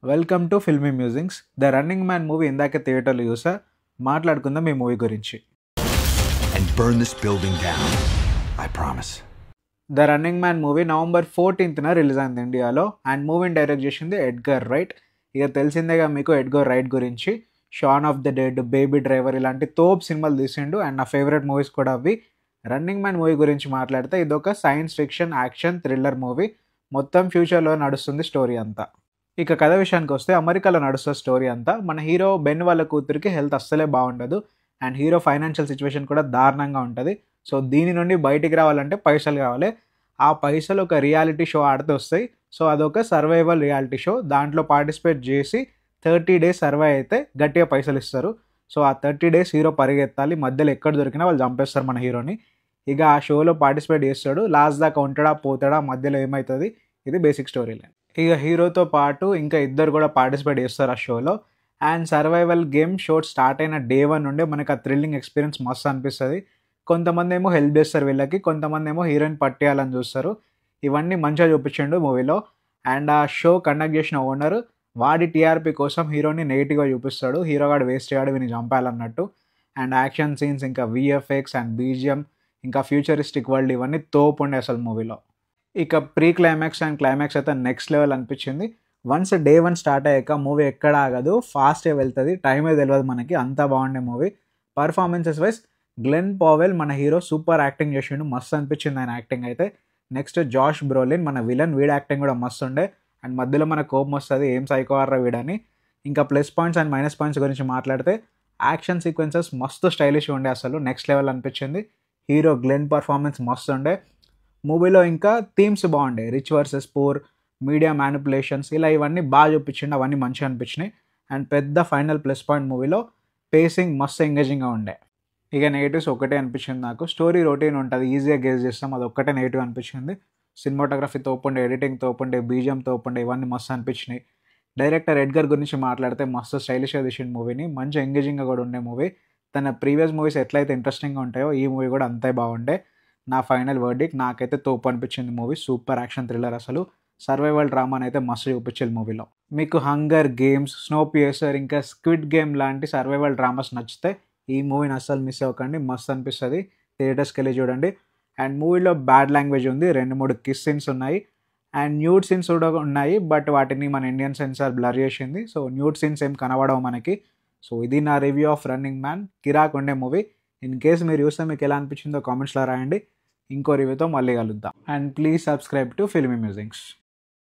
Welcome to filmy musings. The running man movie ఇందాక థియేటర్లో చూసా. మాట్లాడుకుందాం ఈ మూవీ గురించి. And burn this building down. I promise. The running man movie November 14th release అయింది ఇండియాలో. అండ్ మూవీని డైరెక్ట్ చేసింది ఎడ్గర్ రైట్. ఇక తెలిసిందేగా మీకు ఎడ్గర్ రైట్ గురించి. Shaun of the Dead, Baby Driver ఇలాంటి తోప్ సినిమాలు తీసిండు. అండ్ నా ఫేవరెట్ మూవీస్ కూడా అవి. రన్నింగ్ మ్యాన్ మూవీ గురించి మాట్లాడితే ఇదొక science fiction, action, thriller movie. మొత్తం ఫ్యూచర్లో నడుస్తుంది స్టోరీ అంతా. ఇక కథ విషయానికి వస్తే అమెరికాలో నడుస్తున్న స్టోరీ అంతా. మన హీరో బెన్ వాళ్ళ కూతురికి హెల్త్ అస్సలే బాగుండదు. అండ్ హీరో ఫైనాన్షియల్ సిచ్యువేషన్ కూడా దారుణంగా ఉంటుంది. సో దీని నుండి బయటికి రావాలంటే పైసలు కావాలి. ఆ పైసలు ఒక రియాలిటీ షో ఆడితే వస్తాయి. సో అదొక సర్వైవల్ రియాలిటీ షో. దాంట్లో పార్టిసిపేట్ చేసి 30 days సర్వైవ్ అయితే గట్టిగా పైసలు ఇస్తారు. సో ఆ 30 days హీరో పరిగెత్తాలి. మధ్యలో ఎక్కడ దొరికినా వాళ్ళు చంపేస్తారు మన హీరోని. ఇక ఆ షోలో పార్టిసిపేట్ చేస్తాడు. లాస్ట్ దాకా ఉంటాడా పోతాడా, మధ్యలో ఏమవుతుంది, ఇది బేసిక్ స్టోరీ లైన్. ఇక హీరోతో పాటు ఇంకా ఇద్దరు కూడా పార్టిసిపేట్ చేస్తారు ఆ షోలో. And survival game show start అయిన డే 1 నుండే మనకు ఆ థ్రిల్లింగ్ ఎక్స్పీరియన్స్ మస్తు అనిపిస్తుంది. కొంతమంది ఏమో హెల్ప్ చేస్తారు వీళ్ళకి, కొంతమంది ఏమో హీరోయిన్ పట్టేయాలని చూస్తారు. ఇవన్నీ మంచిగా చూపించిండు మూవీలో. అండ్ ఆ షో కండక్ట్ చేసిన ఓనర్ వాడి టీఆర్పీ కోసం హీరోని నెగిటివ్గా చూపిస్తాడు. హీరోగాడు వేస్ట్ చేయడు, వీని చంపాలన్నట్టు. అండ్ యాక్షన్ సీన్స్, ఇంకా విఎఫ్ఎక్స్ అండ్ బీజిఎం, ఇంకా ఫ్యూచరిస్టిక్ వరల్డ్, ఇవన్నీ తోపు ఉండే అసలు మూవీలో. ఇక ప్రీ క్లైమాక్స్ అండ్ క్లైమాక్స్ అయితే నెక్స్ట్ లెవెల్ అనిపించింది. వన్స్ డే 1 స్టార్ట్ అయ్యాక మూవీ ఎక్కడ ఆగదు, ఫాస్ట్గా వెళ్తుంది, టైమే తెలియదు మనకి. అంత బాగుండే movie. Performances wise Glen Powell మన హీరో సూపర్ యాక్టింగ్ చేసిండు. మస్తు అనిపించింది ఆయన యాక్టింగ్ అయితే. నెక్స్ట్ జాష్ బ్రోలిన్ మన విలన్, వీడి యాక్టింగ్ కూడా మస్తు ఉండే. అండ్ మధ్యలో మన కోపం వస్తుంది, ఏం సైకోవర్రా వీడని. ఇంకా plus points and minus points గురించి మాట్లాడితే యాక్షన్ సీక్వెన్సెస్ మస్తు స్టైలిష్ ఉండే, అసలు నెక్స్ట్ లెవెల్ అనిపించింది. హీరో గ్లెన్ పర్ఫార్మెన్స్ మస్తు ఉండే. మూవీలో ఇంకా థీమ్స్ బాగుండే, rich versus poor, media manipulations, ఇలా ఇవన్నీ బాగా చూపించిండు. అవన్నీ మంచిగా అనిపించినాయి. అండ్ పెద్ద ఫైనల్ ప్లస్ పాయింట్ మూవీలో పేసింగ్ మస్తు ఎంగేజింగ్గా ఉండే. ఇక నెగిటివ్స్ ఒకటే అనిపించింది నాకు. స్టోరీ రొటీన్ ఉంటుంది, ఈజీగా గేస్ చేస్తాం, అది ఒక్కటే నెగిటివ్ అనిపించింది. సినిమాటోగ్రఫీ తోపుండే, ఎడిటింగ్ తోపుండే, బీజిఎం తోపుండే, ఇవన్నీ మస్తు అనిపించినాయి. డైరెక్టర్ ఎడ్గర్ గురించి మాట్లాడితే మస్తు స్టైలిష్గా తీసిన మూవీని, మంచి ఎంగేజింగ్గా కూడా ఉండే మూవీ. తన ప్రీవియస్ మూవీస్ ఎట్లయితే ఇంట్రెస్టింగ్గా ఉంటాయో ఈ మూవీ కూడా అంతే బాగుండే. నా ఫైనల్ వర్డిక్, నాకైతే తోపు అనిపించింది మూవీ. సూపర్ యాక్షన్ థ్రిల్లర్, అసలు సర్వైవల్ డ్రామాని అయితే మస్తు చూపించాలి మూవీలో. మీకు హంగర్ గేమ్స్, స్నో పియర్సర్, ఇంకా స్క్విడ్ గేమ్ లాంటి సర్వైవల్ డ్రామాస్ నచ్చితే ఈ మూవీని అస్సలు మిస్ అవ్వకండి, మస్తు అనిపిస్తుంది. థియేటర్స్కి వెళ్ళి చూడండి. అండ్ మూవీలో బ్యాడ్ లాంగ్వేజ్ ఉంది, 2-3 కిస్ సీన్స్ ఉన్నాయి. అండ్ న్యూడ్ సీన్స్ కూడా ఉన్నాయి, బట్ వాటిని మన ఇండియన్ సెన్సార్ బ్లర్ చేసింది. సో న్యూడ్ సీన్స్ ఏం కనబడవు మనకి. సో ఇది నా రివ్యూ ఆఫ్ రన్నింగ్ మ్యాన్. కిరాక్ ఉండే మూవీ. ఇన్ కేస్ మీరు చూస్తే మీకు ఎలా అనిపించిందో కామెంట్స్లో రాయండి. ఇంకో రివ్యూతో మళ్ళీ కలుద్దాం. And please subscribe to filmy musings.